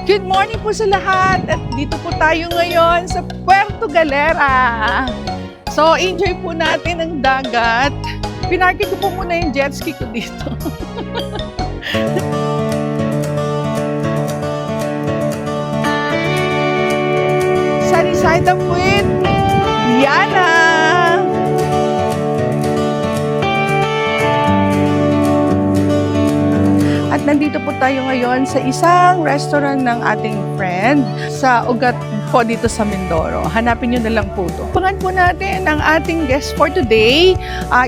Good morning po sa lahat at dito po tayo ngayon sa Puerto Galera. So enjoy po natin ang dagat. Pinarking ko po muna yung jet ski ko dito. Sunny side up with Diana. At nandito po tayo ngayon sa isang restaurant ng ating friend sa Ugat po dito sa Mindoro. Hanapin nyo na lang po ito. Pangan po natin ang ating guest for today.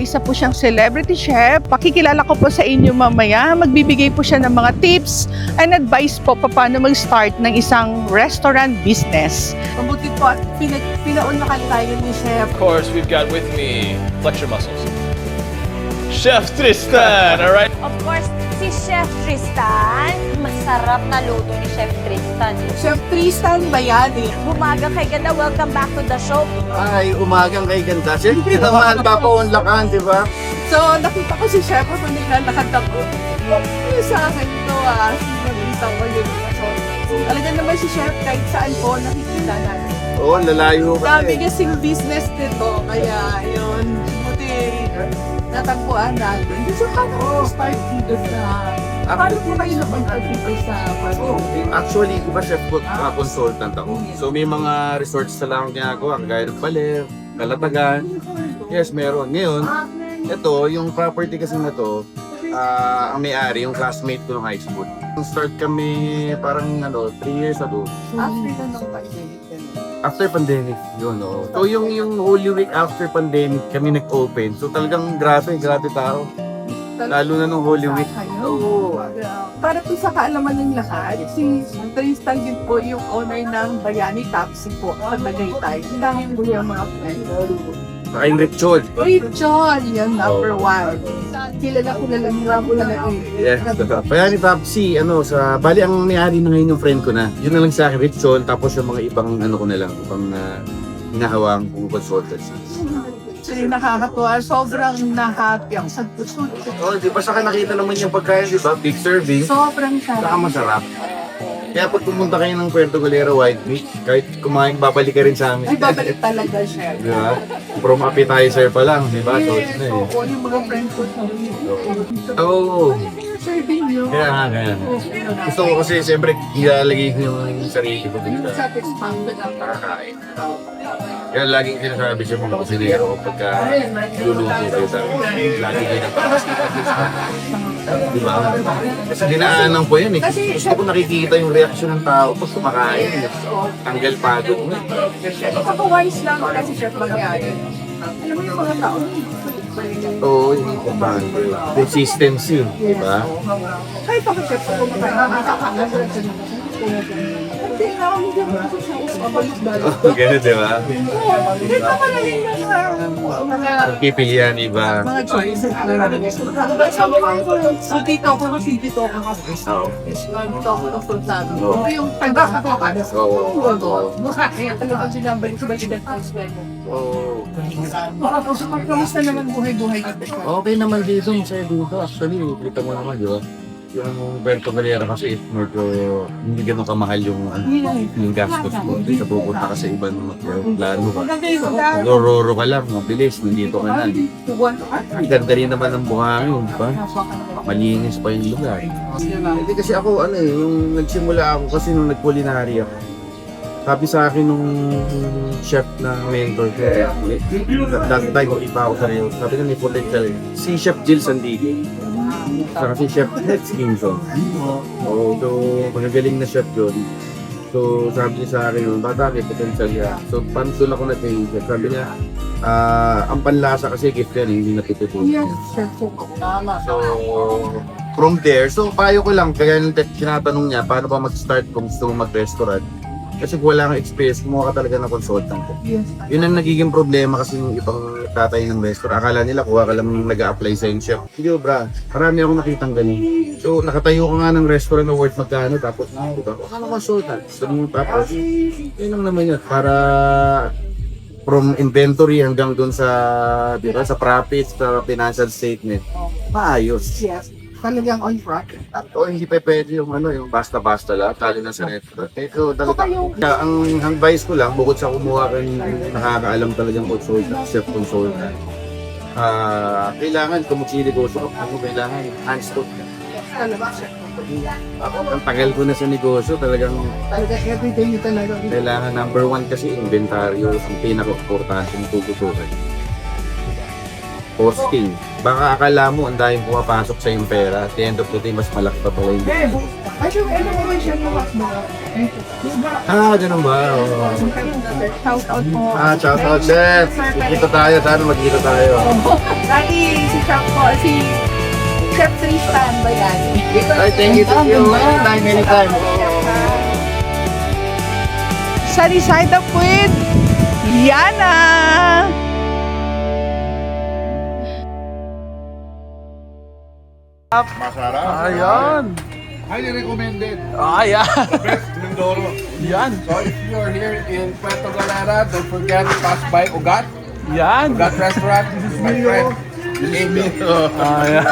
Isa po siyang celebrity chef. Pakikilala ko po sa inyo mamaya. Magbibigay po siya ng mga tips and advice po paano mag-start ng isang restaurant business. Mabuti po at pinaunlakan tayo ni Chef. Of course, we've got with me, flex your muscles, Chef Tristan, all right? Of course, si Chef Tristan. Masarap na luto ni Chef Tristan. Chef Tristan Bayani. Bumaga kay ganda, welcome back to the show. Ay, umagang kay ganda. Siyempre naman, papaunlakan, di ba? So, nakita ko si Chef ako naglalakad ako. Sa akin ito, sinunod ko yun. So, talaga naman si Chef kahit saan po nakikita natin. Oo, lalayo ka. Dami kasing business dito, kaya yun, buti natagpuan natin. Gusto ka na start dito sa... Paano po kayo napag dito sa Actually, di ba chef consultant ako? So may mga resorts na lang akong ginagawa, kagaya ng Baler, Kalatagan. Yes, meron. Ngayon, ito, yung property kasi na to, ang may-ari, yung classmate ko ng high school. Start kami parang 3 years ago. After pandemic, yun, no. So yung Holy Week after pandemic, kami nag-open. So talagang grabe tao. Lalo na nung Holy Week. Oo. Para po sa kaalaman ng lahat, si Tristan din po yung owner ng Bayani Taxi po sa Tagaytay. Ang dami po yung mga friends. Kain Richard. Rachel, yan number 1. Kilala ko na lang po na Yes. Kaya ni Papsi, bali ang may-ari na ngayon yung friend ko na. Yun na lang sa akin, Richard, tapos yung mga ibang ko na lang, ibang hinahawang consultants. So yung nakakatuwa, sobrang na-happy ako sa puso. Oh, di ba saka nakita naman yung pagkain, di ba? Big serving. Sobrang Saka sarap. masarap. Kaya pag pumunta kayo ng Puerto Galera White Beach, kahit kumain, babalik ka rin sa amin. Ay, babalik talaga siya. Di ba? From appetizer pa lang, di ba? So, Yes, oo, yung mga friend ko sa Oo. serving nyo. Kaya. Gusto ko kasi siyempre ilalagay ko yung sarili ko dito. Satisfied na Kakain. Kaya laging sinasabi sa mga kusinero pagka luluto kayo sa amin. Lagi kayo di ba? Kasi dinaanan ko yan eh. Gusto ko nakikita yung reaksyon ng tao pag kumakain. Tanggal pagod mo. Kapag-wise lang kasi chef mangyari. Alam mo yung mga tao, Oo, yung importante. Consistency, di ba? kahit ako chef, kung makakain, hindi na ako hindi ako siya usapag-balik. Ganun, di ba? Hindi pa pa na rin yung mga Pipilian, iba. mga choices na namin. So dito ako kasi dito ako kasi. Dito ako nagpuntahan. Ito yung taga ako ka. Oo. Kaya talagang sinambay ko ba yung death Oo. Kamusta naman buhay-buhay ka? Okay naman dito, masaya dito. Actually, kita mo naman, di ba? Yung Puerto Galera kasi medyo hindi ganun kamahal yung gastos mo. Kasi pupunta ka sa ibang plano ka. Roro ka lang, mabilis, nandito ka na. Ang ganda rin naman ng buhangin, di ba? Malinis pa yung lugar. Hindi kasi ako, yung nagsimula ako kasi nung nag-culinary ako. Sabi sa akin nung chef na mentor ko, that time iba ako sa rin. Sabi na may potential. Si Chef Jill Sandigui. Saka si Chef Skinson. So magagaling na chef yun. So sabi niya sa akin yun, bata may potential niya. So paano doon ako nag-change? Sabi niya, ang panlasa kasi gift yan, hindi natututunan. So from there, so payo ko lang, kaya nung tinatanong niya, paano ba mag-start kung gusto mo mag-restaurant? Kasi kung wala kang experience, kumuha ka talaga ng consultant. Yun ang nagiging problema kasi yung ibang tatay ng restaurant. Akala nila kuha ka lang nag-a-apply sa yung chef. Hindi bra, marami akong nakitang ganun. So nakatayo ka nga ng restaurant na worth magkano, tapos diba, kuha ka ng consultant. Tapos, yun lang naman yun. Para from inventory hanggang dun sa, di ba, sa profits, sa financial statement, maayos. Yes. talagang on track. O hindi pa pwede yung ano, yung basta-basta lang, tali na sa restaurant. Ito talaga. Kaya ang advice ko lang, bukod sa kumuha ka ng nakakaalam talagang consultant, chef-consultant, kailangan kung magsinegosyo ka, kailangan hands-on ka. Ang tagal ko na sa negosyo, talagang Talaga everyday nyo talaga. kailangan number one kasi inventaryo, ang pinaka-importante yung tututukan. Posting. Baka akala mo ang daming pumapasok sa yung pera, at the end of the day, mas malaki pa pala yung Ay, sure, ano mo siya yung mo? ganun ba? Oo. Shout out po. Shout out, chef! Magkita tayo, sana magkita tayo. Lagi si Chef po, si Chef Tristan Bayani. Ay, thank you. Anytime. Sunny side up with Yana. Ayan! Highly recommended. Ayan! Best Mindoro. Yan! So if you are here in Puerto Galera, don't forget to pass by Ugat. Yan! Ugat Restaurant. This is my friend. Amy. Ayan!